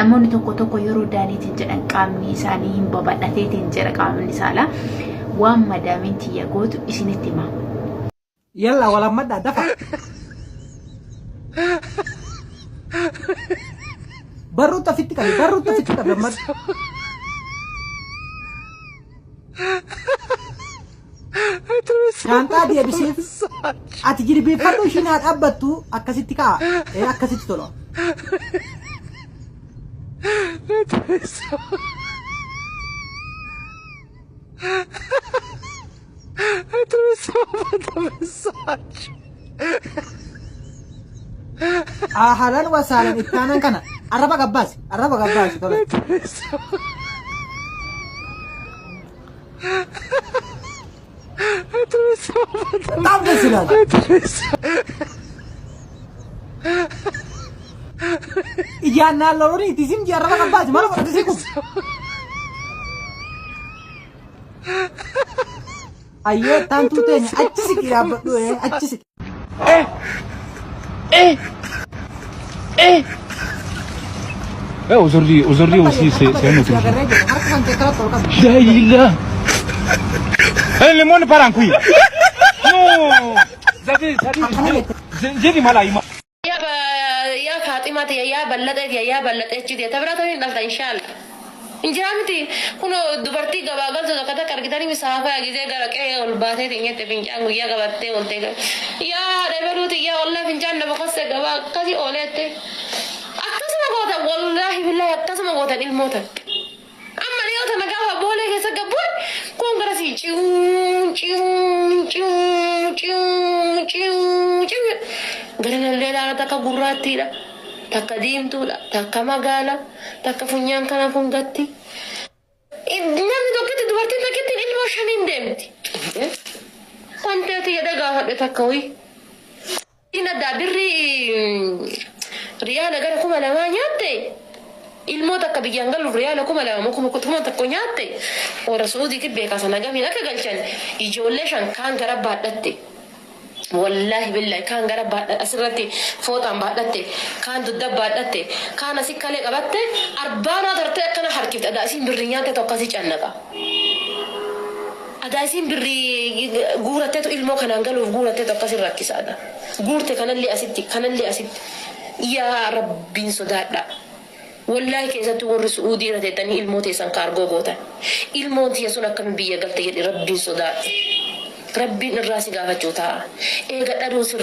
namoonni tokko yeroo daaniitiin jedhan qaamni isaanii hin babadhateetiin jedha qaamni isaanii waan madaamin tiyya gootu isinitti hima. Yalla wala madda dafa. Baruta fitti qabi mad. Kanta dia bisif. Ati jilbi fadu shina dhabbatu akkasitti kaa akkasitti tolo. Ahlan wa sahlan ittanan kana araba gabbas tolo. Tahu silat. Ijana lori tizim jarra gabbas malu pada siku. Ayo tantu tanya aci sik rabat tu aci sik. Aujourd'hui aussi c'est un autre jour. La ilaha. Le monde part en couille. Non. J'ai du mal à imaginer. يا فاطمة يا بلدت جدي تبرأتني نفط إن شاء الله إن جامتي كنا دبرتي قبائل زوجة كذا كاركتاني مسافة أجيزة قالك إيه والباتة تيجي تفنجان ويا قبضتي ولتيجا يا ربروتي يا والله فنجان نبقص قبائل كذي أولته أكتسم قوتا والله بالله أكتسم قوتا الموت أما اليوم أنا قاعد بقوله كيس قبول كون قرسي قرنا الليلة أنا تكا قراتي لا تكا ديمتو لا تكا مقالة تكا فنيان كان كون قتي نامي دوكتي دوارتي تكتي إلما شانين ديمتي وانتي يدا قاعد تكوي إنا دابري ريانا قرأ كما لما نياتي ilmoo takka biyyaan galu riyaala kuma lama kuma kutuma takko nyaatte ora suudi kibbe kasana gami naka galchan ijoollee shan kan gara baadhatte wallahi billahi kan gara baadhatte asirratti footaan baadhatte kan dudda baadhatte kan asikale qabatte arbaana darte akkana harkifte adaasin birri nyaate tokkasi cannaqa adaasin birri guuratte to ilmoo kanaan galuuf guuratte tokkasi rakkisaadha guurte kanallee asitti yaa rabbiin sodaadha والله كذا تقول سعودي رتتني الموت يسان كارغو غوتا الموت يسون كم بيا قلت يدي ربي صدق ربي الراس قاعد جوتا إيه قد أروس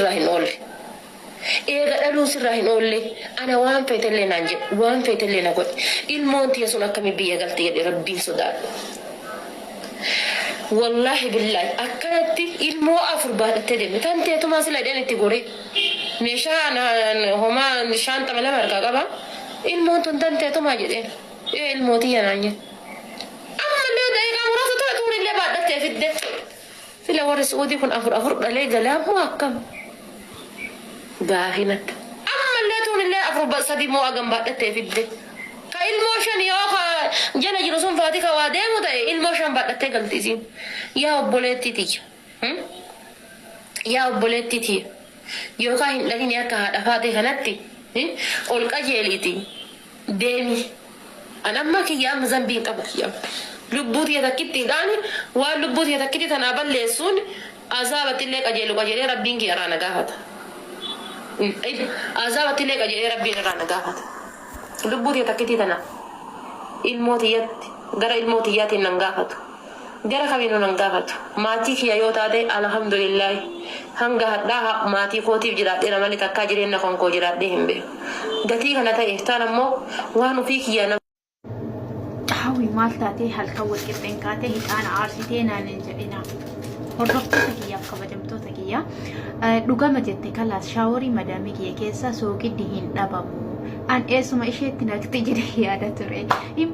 الراهن أولي أنا وان فيت اللي نانجي وان فيت اللي نقول الموت يسون كم بيا قلت يدي ربي صدق والله بالله أكلت المو أفر بعد تدم تانتي توماس لا دين تقولي نشان هما نشان تملا مركا كبا الموت تنتهي توما جدين الموت يناني أما اللي دايقا مراسة تقول اللي بعد تفيد في لور السعودي كن أفر عليه قلاب مؤكم باهنت أما اللي تقول اللي أفر بصدي مو أقم بعد تفيد كالموشن يوخا جانا جلسون فاتيكا واديمو تاي الموشن بعد تقل تزين يا أبوليتي تي يا أبوليتي تي يوخا لكن يا كهاد فاتيكا نتي olqajeeliti deemi anamma kiyyaam zambiin qabu kiyyaam lubbuuti yatakittiidhaan waan lubbuuti yatakkitti tanaa balleessuun azaabatillee qajeelee rabbiin kiyya irraa na gaafata azaabatillee qajeelee rabbiin irraa na gaafata lubbuuti yatakkitti tana ilmootiyyatti gara ilmootiyyaatiin nan gaafatu gara kamiinuu nan gaafatu maatii kiyya yoo taate alhamdulillahi hanga hadhaa maatii kootiif jiraadhee namani takkaa jireenya konkoo jiraadhee hin beeku gatii kana ta'e taan ammoo waan ofii kiyyaa حاوي مالتاتي هالكا والكبين كاتي هيتانا عارسيتي نانين جبنا hordoftoota kiyyaaf kabajamtoota kiyya dhugama jette kalaas shaaworii madaamii kiyya keessa soogiddi hin dhabamu an eessuma isheetti naqxi jedhe yaada ture hin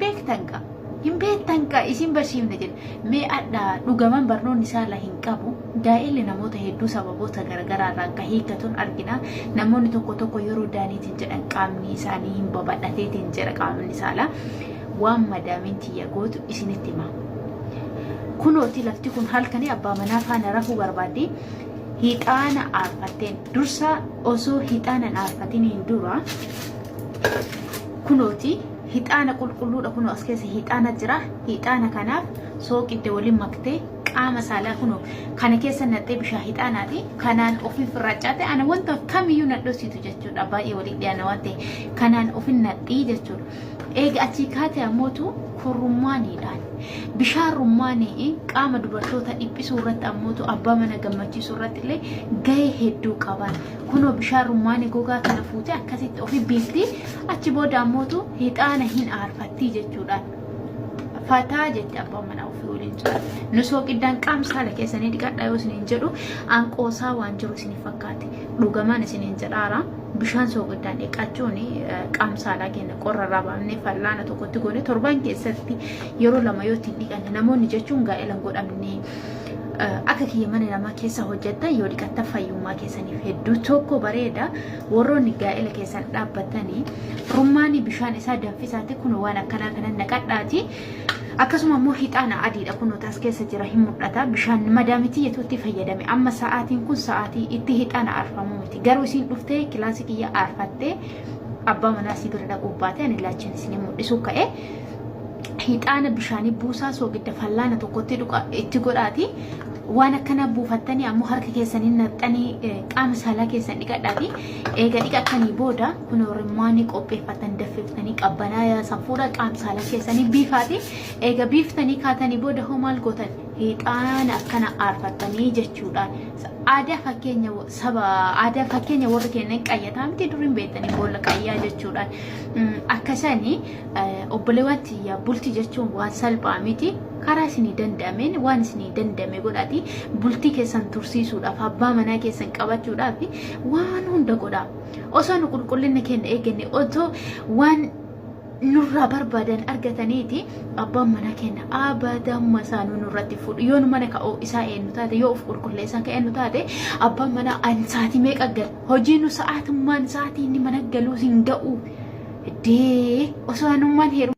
beektan qa isin barsiifne jedhe mee adda dhugaman barnoonni isaa la hin qabu daa'illi namoota hedduu sababoota garagaraa irraan ka hiikkatuun argina namoonni tokko yeroo daaniitiin jedhan qaamni isaanii hin babadhateetiin jedha qaamni isaala waan madaamiin tiyya gootu isinitti hima kunooti lafti kun halkanii abbaa manaa faana rafuu barbaadde hixaana aarfatteen dursa osoo hixaana aarfatiin hin dura kunooti hixaana qulqulluudha kunoo as keessa hixaana jira hixaana kanaaf sooqidde waliin maktee qaama saalaa kunoo kana keessa naxxee bishaan hixaanaati kanaan ofiif raccaate ana wanta kamiyyuu nadhosiitu jechuudha baay'ee waliin dhiyaana waan ta'e kanaan ofin nadhii jechuudha eega achii kaate ammootu kurrummaaniidhaan bishaan rummaanii qaama dubartoota dhiphisuu irratti ammootu abbaa mana gammachiisuu irratti illee gahee hedduu qaban kunoo bishaan rummaanii gogaa kana fuute akkasitti ofi biifti achi booda ammootu hixaana hin aarfattii jechuudha fataa jette abbaa mana ofii waliin jira nusoo qiddaan qaamsaala keessanii dhiqadhaa yoo isiniin jedhu anqoosaa waan jiru isiniif fakkaate dhugamaan isiniin jedhaara bishaan soo qiddaan dhiqachuun qaamsaalaa kenna qorrarraa baafnee fallaana tokkotti goone torban keessatti yeroo lama yoo ittiin dhiqanne namoonni jechuun gaa'elan godhamne akka kiyya mana namaa keessa hojjettan yoo dhiqatta fayyummaa keessaniif hedduu tokko bareeda warroonni gaa'ela keessan dhaabbatanii rummaanii bishaan isaa danfisaatti kun waan akkanaa kanan naqadhaati akkasuma immoo hixaana adiidha kunoo taas keessa jira hin mul'ata bishaan madaamitii yetuutti fayyadame amma sa'aatiin kun sa'aatii itti hixaana aarfamuu miti garuu isiin dhuftee kilaasii kiyya aarfattee abbaa manaa si bira dhaquu baate ani laachin isin mul'isuu ka'e hixaana bishaanii buusaa soogidda fallaana tokkotti itti godhaati waan akkana buufattanii ammoo harka keessanii naxxanii qaama saalaa keessan dhiqadhaati eega dhiqattanii booda kun rummaanii qopheeffatan daffiftanii qabbanaa sanfuudha qaama saalaa keessanii biifaati eega biiftanii kaatanii booda hoo maal gootan hixaana akkana aarfattanii jechuudha aadaa fakkeenya saba aadaa fakkeenya warri kennan qayyataa miti duriin beektanii boolla qayyaa jechuudha akkasanii obboleewwan tiyyaa bultii jechuun waan salphaa miti karaa isinii danda'ameen waan isinii danda'ame godhaati bultii keessan tursiisuudhaaf abbaa manaa keessan qabachuudhaaf waan hunda godhaa osoo nu qulqullinni keenya eegganne otoo waan nurraa barbaadan argataniiti abbaan manaa keenya abadan masaanuu nurratti fuudhu yoo nu mana ka'oo isaa eenyu taate yoo of qulqulleessan ka'eenyu taate abbaan manaa ansaatii meeqa gal hojii nu sa'aatummaan sa'aatii inni mana galuu hin ga'u dee osoo anummaan heeru